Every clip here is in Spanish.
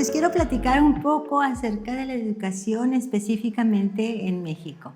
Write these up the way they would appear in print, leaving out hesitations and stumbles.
Les quiero platicar un poco acerca de la educación específicamente en México.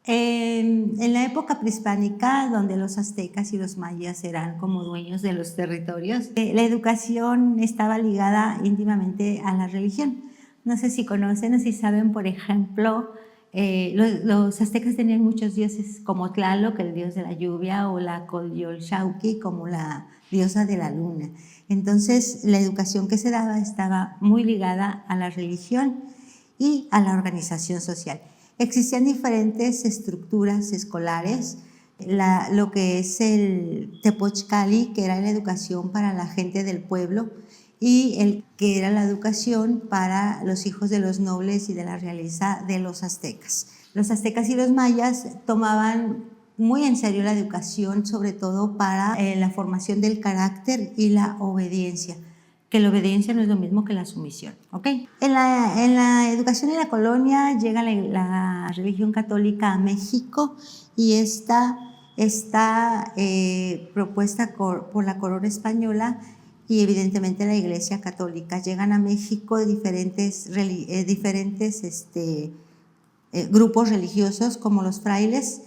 En la época prehispánica, donde los aztecas y los mayas eran como dueños de los territorios, la educación estaba ligada íntimamente a la religión. No sé si conocen o si saben, por ejemplo, los aztecas tenían muchos dioses como Tlaloc, el dios de la lluvia, o la Coyolxauhqui como la diosa de la luna. Entonces, la educación que se daba estaba muy ligada a la religión y a la organización social. Existían diferentes estructuras escolares, lo que es el Tepochcali, que era la educación para la gente del pueblo, y el que era la educación para los hijos de los nobles y de la realeza de los aztecas. Los aztecas y los mayas tomaban muy en serio la educación, sobre todo para la formación del carácter y la obediencia, que la obediencia no es lo mismo que la sumisión, ¿ok? En la educación en la colonia llega la religión católica a México y esta está propuesta por la corona española y evidentemente la Iglesia Católica. Llegan a México diferentes grupos religiosos como los frailes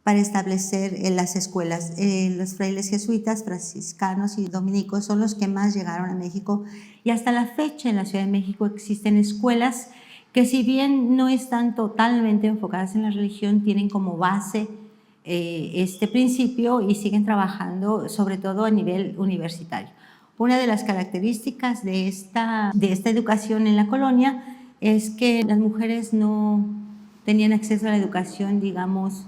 para establecer las escuelas. Los frailes jesuitas, franciscanos y dominicos son los que más llegaron a México, y hasta la fecha en la Ciudad de México existen escuelas que, si bien no están totalmente enfocadas en la religión, tienen como base este principio y siguen trabajando sobre todo a nivel universitario. Una de las características de esta educación en la colonia es que las mujeres no tenían acceso a la educación, digamos,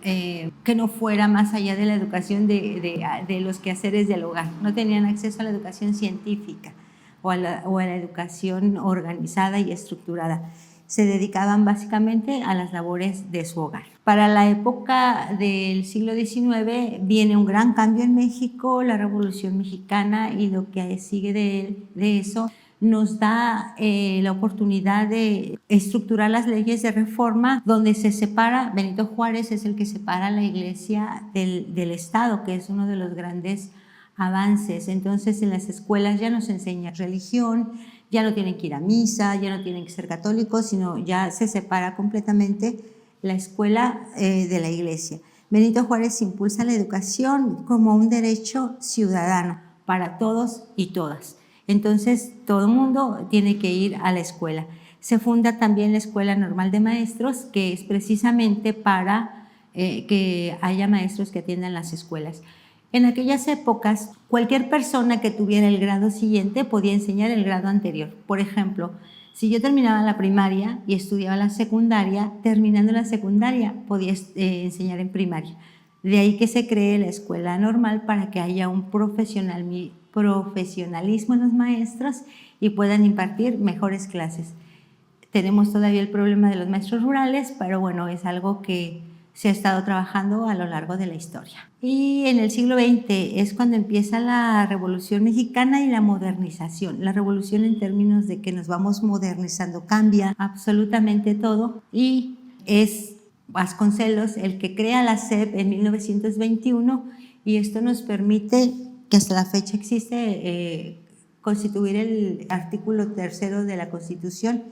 que no fuera más allá de la educación de los quehaceres del hogar. No tenían acceso a la educación científica o a la educación organizada y estructurada. Se dedicaban básicamente a las labores de su hogar. Para la época del siglo XIX viene un gran cambio en México, la Revolución Mexicana, y lo que sigue de eso nos da la oportunidad de estructurar las leyes de reforma, donde se separa. Benito Juárez es el que separa la iglesia del Estado, que es uno de los grandes avances. Entonces, en las escuelas ya no se enseña religión, ya no tienen que ir a misa, ya no tienen que ser católicos, sino ya se separa completamente la escuela de la iglesia. Benito Juárez impulsa la educación como un derecho ciudadano para todos y todas. Entonces, todo el mundo tiene que ir a la escuela. Se funda también la Escuela Normal de Maestros, que es precisamente para que haya maestros que atiendan las escuelas. En aquellas épocas, cualquier persona que tuviera el grado siguiente podía enseñar el grado anterior. Por ejemplo, si yo terminaba la primaria y estudiaba la secundaria, terminando la secundaria podía enseñar en primaria. De ahí que se cree la escuela normal, para que haya un profesionalismo en los maestros y puedan impartir mejores clases. Tenemos todavía el problema de los maestros rurales, pero bueno, es algo que se ha estado trabajando a lo largo de la historia. Y en el siglo XX es cuando empieza la Revolución Mexicana y la modernización. La revolución en términos de que nos vamos modernizando, cambia absolutamente todo, y es Vasconcelos el que crea la SEP en 1921, y esto nos permite, que hasta la fecha existe, constituir el artículo 3 de la Constitución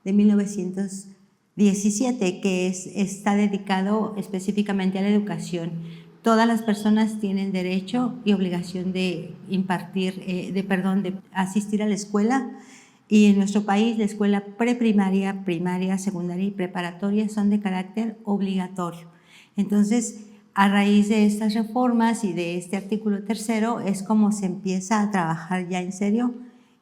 de 1917, que está dedicado específicamente a la educación. Todas las personas tienen derecho y obligación de de asistir a la escuela, y en nuestro país la escuela preprimaria, primaria, secundaria y preparatoria son de carácter obligatorio. Entonces, a raíz de estas reformas y de este artículo 3 es como se empieza a trabajar ya en serio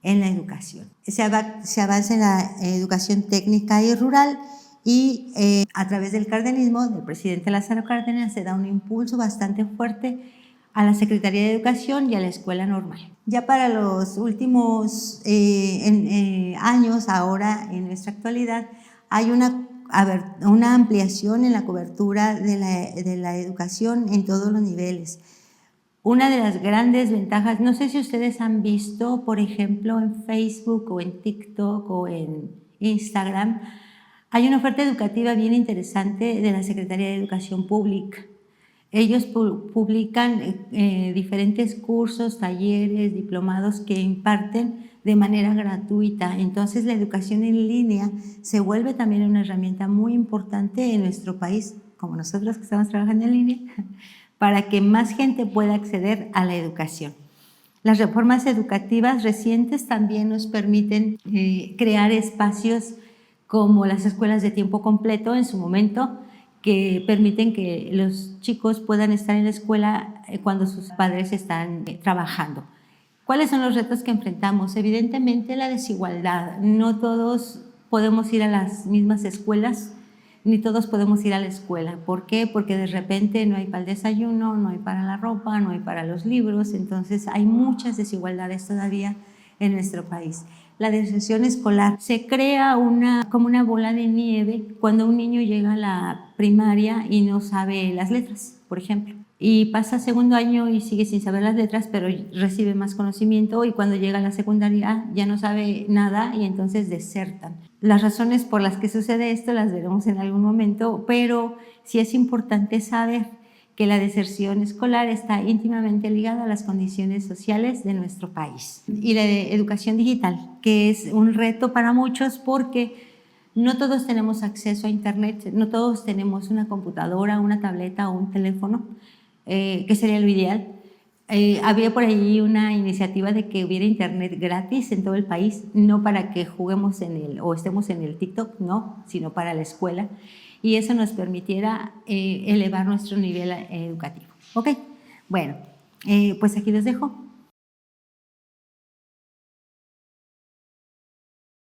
en la educación. Se avanza en la educación técnica y rural, y a través del cardenismo, del presidente Lázaro Cárdenas, se da un impulso bastante fuerte a la Secretaría de Educación y a la escuela normal. Ya para los últimos años, ahora en nuestra actualidad, hay una ampliación en la cobertura de la educación en todos los niveles. Una de las grandes ventajas, no sé si ustedes han visto, por ejemplo, en Facebook o en TikTok o en Instagram, hay una oferta educativa bien interesante de la Secretaría de Educación Pública. Ellos publican diferentes cursos, talleres, diplomados que imparten de manera gratuita. Entonces, la educación en línea se vuelve también una herramienta muy importante en nuestro país, como nosotros que estamos trabajando en línea, para que más gente pueda acceder a la educación. Las reformas educativas recientes también nos permiten crear espacios como las escuelas de tiempo completo en su momento, que permiten que los chicos puedan estar en la escuela cuando sus padres están trabajando. ¿Cuáles son los retos que enfrentamos? Evidentemente la desigualdad. No todos podemos ir a las mismas escuelas, ni todos podemos ir a la escuela. ¿Por qué? Porque de repente no hay para el desayuno, no hay para la ropa, no hay para los libros. Entonces hay muchas desigualdades todavía en nuestro país. La deserción escolar se crea como una bola de nieve cuando un niño llega a la primaria y no sabe las letras, por ejemplo, y pasa segundo año y sigue sin saber las letras, pero recibe más conocimiento, y cuando llega a la secundaria ya no sabe nada y entonces desertan. Las razones por las que sucede esto las veremos en algún momento, pero sí es importante saber que la deserción escolar está íntimamente ligada a las condiciones sociales de nuestro país. Y la educación digital, que es un reto para muchos porque no todos tenemos acceso a Internet, no todos tenemos una computadora, una tableta o un teléfono, que sería lo ideal. Había por ahí una iniciativa de que hubiera Internet gratis en todo el país, no para que juguemos o estemos en el TikTok, no, sino para la escuela. Y eso nos permitiera elevar nuestro nivel educativo. ¿Ok? Bueno, pues aquí los dejo.